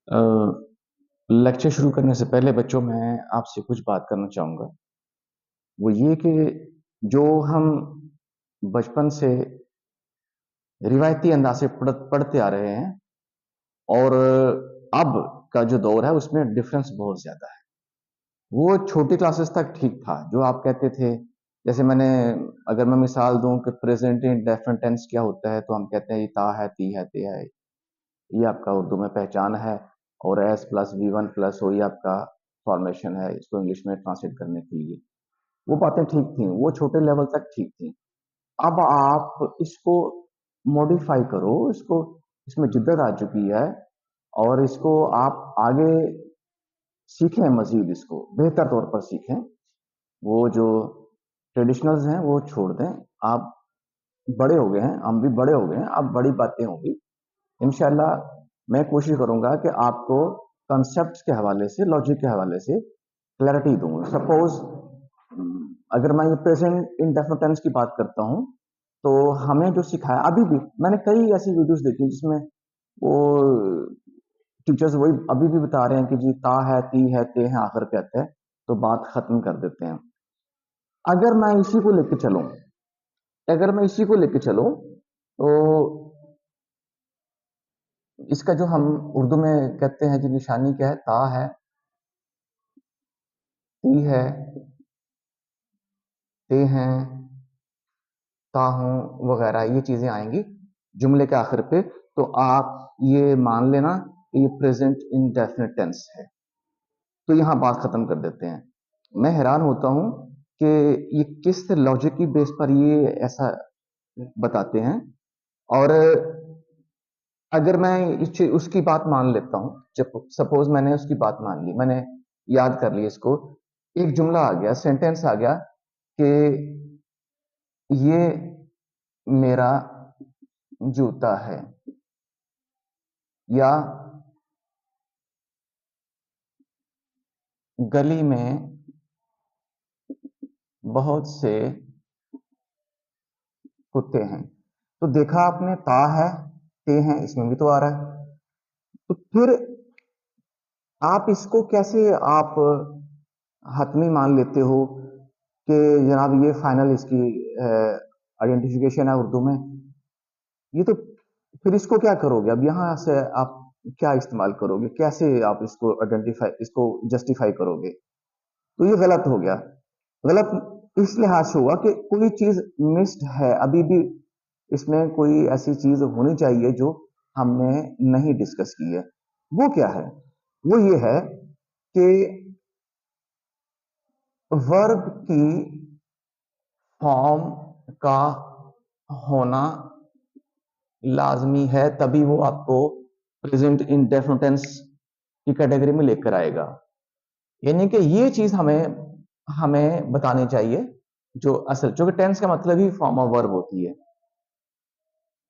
Lecture शुरू करने से पहले बच्चों मैं आपसे कुछ बात करना चाहूँगा। वो ये कि जो हम बचपन से रिवायती अंदाज से पढ़ते आ रहे हैं और अब का जो दौर है उसमें डिफरेंस बहुत ज़्यादा है। वो छोटी क्लासेस तक ठीक था, जो आप कहते थे जैसे अगर मैं मिसाल दूँ कि प्रेज़ेंट इंडेफ़िनिट टेंस क्या होता है, तो हम कहते हैं ये ता है, ती है, ते है। ये आपका उर्दू में पहचान है और S plus V one plus O ये आपका फॉर्मेशन है इसको इंग्लिश में ट्रांसलेट करने के लिए। वो बातें ठीक थी, वो छोटे लेवल तक ठीक थी। अब आप इसको मॉडिफाई करो, इसको इसमें जिद्दत आ चुकी है और इसको आप आगे सीखें, मजीद इसको बेहतर तौर पर सीखें। वो जो ट्रेडिशनल्स हैं वो छोड़ दें। आप बड़े हो गए हैं, हम भी बड़े हो गए हैं, अब बड़ी बातें होंगी। इंशाल्लाह मैं कोशिश करूंगा कि आपको कॉन्सेप्ट्स के हवाले से, लॉजिक के हवाले से क्लैरिटी दूंगा। सपोज अगर मैं ये प्रेजेंट इंडेफिनिट टेंस की बात करता हूं, तो हमें जो सिखाया, अभी भी मैंने कई ऐसी वीडियोस देखी जिसमें वो टीचर्स वही अभी भी बता रहे हैं कि जी ता है, ती है, ते है, आखिर पे आता है, तो बात खत्म कर देते हैं। अगर मैं इसी को लेके चलूं अगर मैं इसी को लेके चलूं तो इसका जो हम उर्दू में कहते हैं जी निशानी क्या है, ता है, ती है, ते हैं, ता हूं वगैरह ये चीजें आएंगी जुमले के आखिर पे। तो आप ये मान लेना कि ये प्रेजेंट इंडेफिनिट टेंस है। तो यहां बात खत्म कर देते हैं। मैं हैरान होता हूं कि ये किस लॉजिक की बेस पर ये ऐसा बताते हैं। और अगर मैं उसकी बात मान लेता हूं, जब सपोज मैंने उसकी बात मान ली, मैंने याद कर लिया इसको, एक जुमला आ गया, सेंटेंस आ गया कि ये मेरा जूता है, या गली में बहुत से कुत्ते हैं। तो देखा आपने, ता है, ते हैं, इसमें भी तो आ रहा है। तो फिर आप इसको कैसे आप हतमी मान लेते हो कि जनाब ये फाइनल इसकी आइडेंटिफिकेशन है उर्दू में? ये तो फिर इसको क्या करोगे? अब यहां से आप क्या इस्तेमाल करोगे? कैसे आप इसको जस्टिफाई करोगे? तो ये गलत हो गया। गलत इस लिहाज से हुआ कि कोई चीज मिस्ड है, अभी भी इसमें कोई ऐसी चीज होनी चाहिए जो हमने नहीं डिस्कस की है। वो क्या है? वो ये है कि वर्ब की फॉर्म का होना लाजमी है, तभी वो आपको प्रेजेंट इंडेफिनिट टेंस की कैटेगरी में लेकर आएगा। यानी कि ये चीज हमें हमें बतानी चाहिए, जो असल जो कि टेंस का मतलब ही फॉर्म ऑफ वर्ब होती है।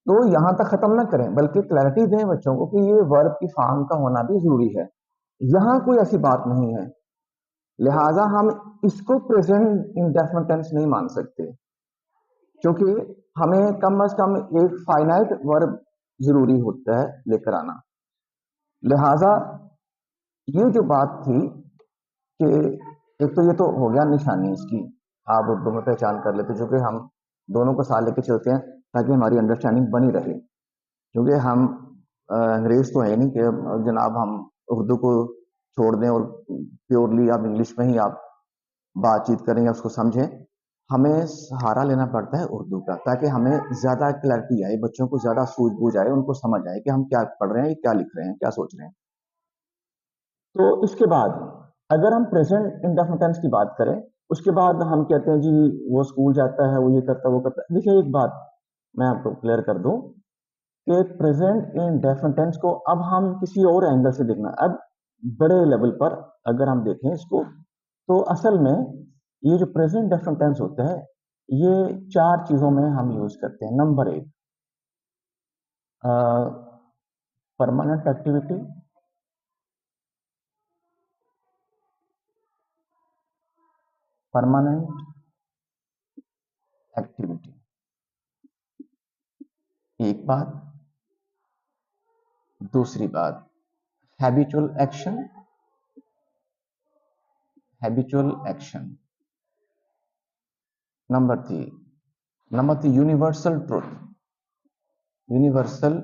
तो यहां तक खत्म ना करें, बल्कि क्लैरिटी दें बच्चों को कि ये वर्ब की फॉर्म का होना भी जरूरी है। यहां कोई ऐसी बात नहीं है, लिहाजा हम इसको प्रेजेंट इंडेफिनिट टेंस नहीं मान सकते, क्योंकि हमें कम से कम एक फाइनाइट वर्ब जरूरी होता है लेकर आना। लिहाजा ये जो बात थी कि एक तो ये तो हो गया निशानी इसकी, आप उर्दू में पहचान कर लेते, जो कि हम दोनों को साथ लेके चलते हैं ताकि हमारी अंडरस्टैंडिंग बनी रहे। क्योंकि हम अंग्रेज तो है नहीं कि जनाब हम उर्दू को छोड़ दें और प्योरली आप इंग्लिश में ही आप बातचीत करें या उसको समझें। हमें सहारा लेना पड़ता है उर्दू का, ताकि हमें ज्यादा क्लैरिटी आए, बच्चों को ज्यादा सूझबूझ आए, उनको समझ आए कि हम क्या पढ़ रहे हैं, क्या लिख रहे हैं, क्या सोच रहे हैं। तो इसके बाद अगर हम प्रेजेंट इंडेफिनिट टेंस की बात करें, उसके बाद हम कहते हैं जी वो स्कूल जाता है, वो ये करता है, वो करता है। देखिए एक बात मैं आपको क्लियर कर दूं कि प्रेजेंट इंडेफिनिट टेंस को अब हम किसी और एंगल से देखना। अब बड़े लेवल पर अगर हम देखें इसको, तो असल में ये जो प्रेजेंट इंडेफिनिट टेंस होता है, ये चार चीजों में हम यूज करते हैं। नंबर एक, परमानेंट एक्टिविटी, परमानेंट एक्टिविटी एक बात। दूसरी बात, habitual action, habitual action. Number three universal truth, universal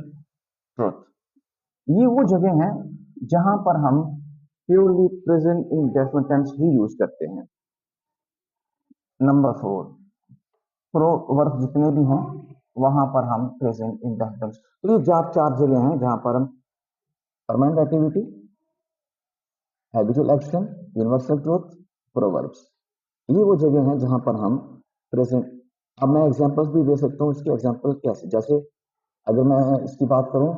truth. ये वो जगह हैं जहां पर हम प्योरली प्रेजेंट इंडेफिनिट टेंस ही यूज करते हैं। नंबर फोर, प्रोवर्ब जितने भी हैं वहां पर हम प्रेजेंट इंडेफिनिट टेंस। तो ये चार जगह हैं जहां पर हम permanent activity, habitual action, universal truth, proverbs, ये वो जगह हैं जहां पर हम प्रेजेंट। अब मैं एग्जांपल्स भी दे सकता हूँ इसके। एग्जांपल कैसे, जैसे अगर मैं इसकी बात करूं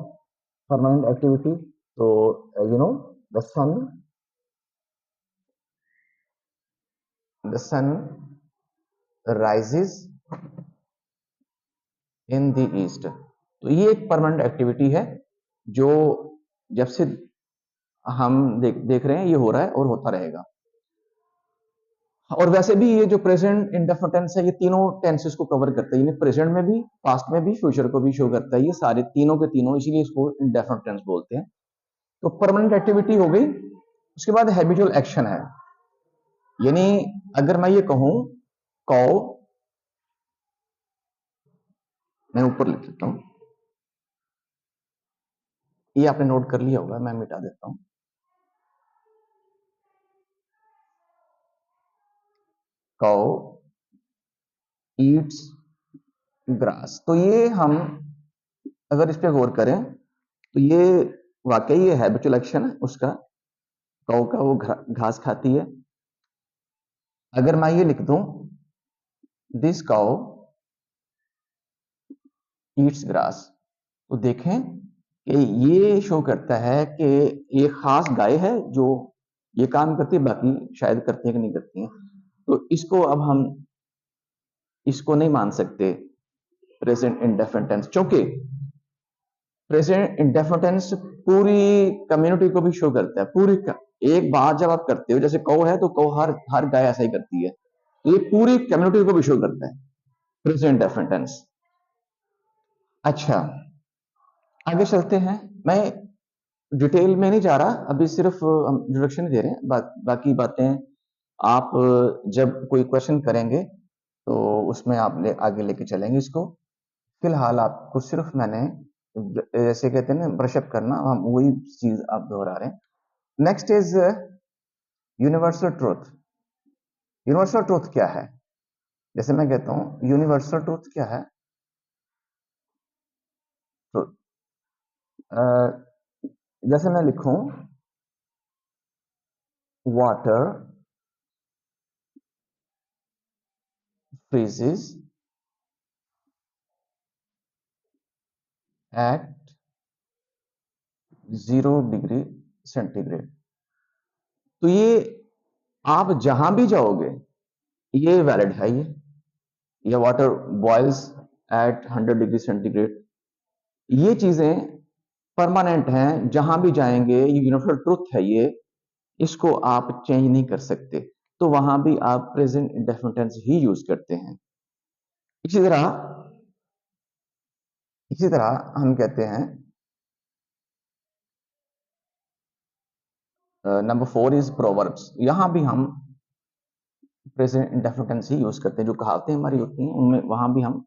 परमानेंट एक्टिविटी, तो the sun, the sun rises in the east. तो ये एक परमानेंट एक्टिविटी है जो जब से हम देख रहे हैं ये हो रहा है और होता रहेगा। और वैसे भी ये जो प्रेजेंट इंडेफिनिट टेंस है ये तीनों टेंसेस को कवर करता है, यानी प्रेजेंट में भी, पास्ट में भी, फ्यूचर को भी शो करता है। ये सारे तीनों के तीनों, इसीलिए इसको इंडेफिनिट टेंस बोलते हैं। तो परमानेंट एक्टिविटी हो गई। उसके बाद हैबिचुअल एक्शन है, यानी अगर मैं ये कहूं कौ, मैं ऊपर लिख लेता हूं, ये आपने नोट कर लिया होगा, मैं मिटा देता हूं। कौ ईट्स ग्रास। तो ये हम अगर इस पे गौर करें तो ये वाकई ये हैबिचुअल एक्शन है उसका, कौ का, वो घास खाती है। अगर मैं ये लिख दूं दिस काउ ईट्स ग्रास, तो देखें कि ये शो करता है कि ये खास गाय है जो ये काम करती है, बाकी शायद करती है कि नहीं करती है। तो इसको अब हम इसको नहीं मान सकते प्रेजेंट इंडेफिनिट टेंस, क्योंकि प्रेजेंट इंडेफिनिट टेंस पूरी कम्युनिटी को भी शो करता है। एक बात जब आप करते हो, जैसे कौ है तो कौ हर गाय ऐसा ही करती है, तो ये पूरी कम्युनिटी को भी शो करता है प्रेजेंट इंडेफिनिट टेंस। अच्छा, आगे चलते हैं। मैं डिटेल में नहीं जा रहा अभी, सिर्फ हम इंट्रोडक्शन ही दे रहे हैं। बाकी बातें आप जब कोई क्वेश्चन करेंगे तो उसमें आप आगे लेके चलेंगे इसको। फिलहाल आपको सिर्फ मैंने जैसे कहते हैं ना ब्रशअप करना, हम वही चीज आप दोहरा रहे हैं। Next is universal truth. Universal truth क्या है? जैसे मैं कहता हूं यूनिवर्सल ट्रूथ क्या है, तो जैसे मैं लिखूं water freezes at 0 degree centigrade. तो ये आप जहां भी जाओगे ये वैलिड है। ये water boils at 100 degree centigrade, ये चीजें परमानेंट हैं, जहां भी जाएंगे ये यूनिवर्सल ट्रूथ है। ये इसको आप चेंज नहीं कर सकते, तो वहां भी आप प्रेजेंट इंडेफिनिट टेंस ही यूज करते हैं। इसी तरह हम कहते हैं नंबर 4 इज प्रोवर्ब्स। यहां भी हम प्रेजेंट इंडेफिनिट टेंस ही यूज करते हैं। जो कहावतें हमारी होती हैं उनमें वहां भी हम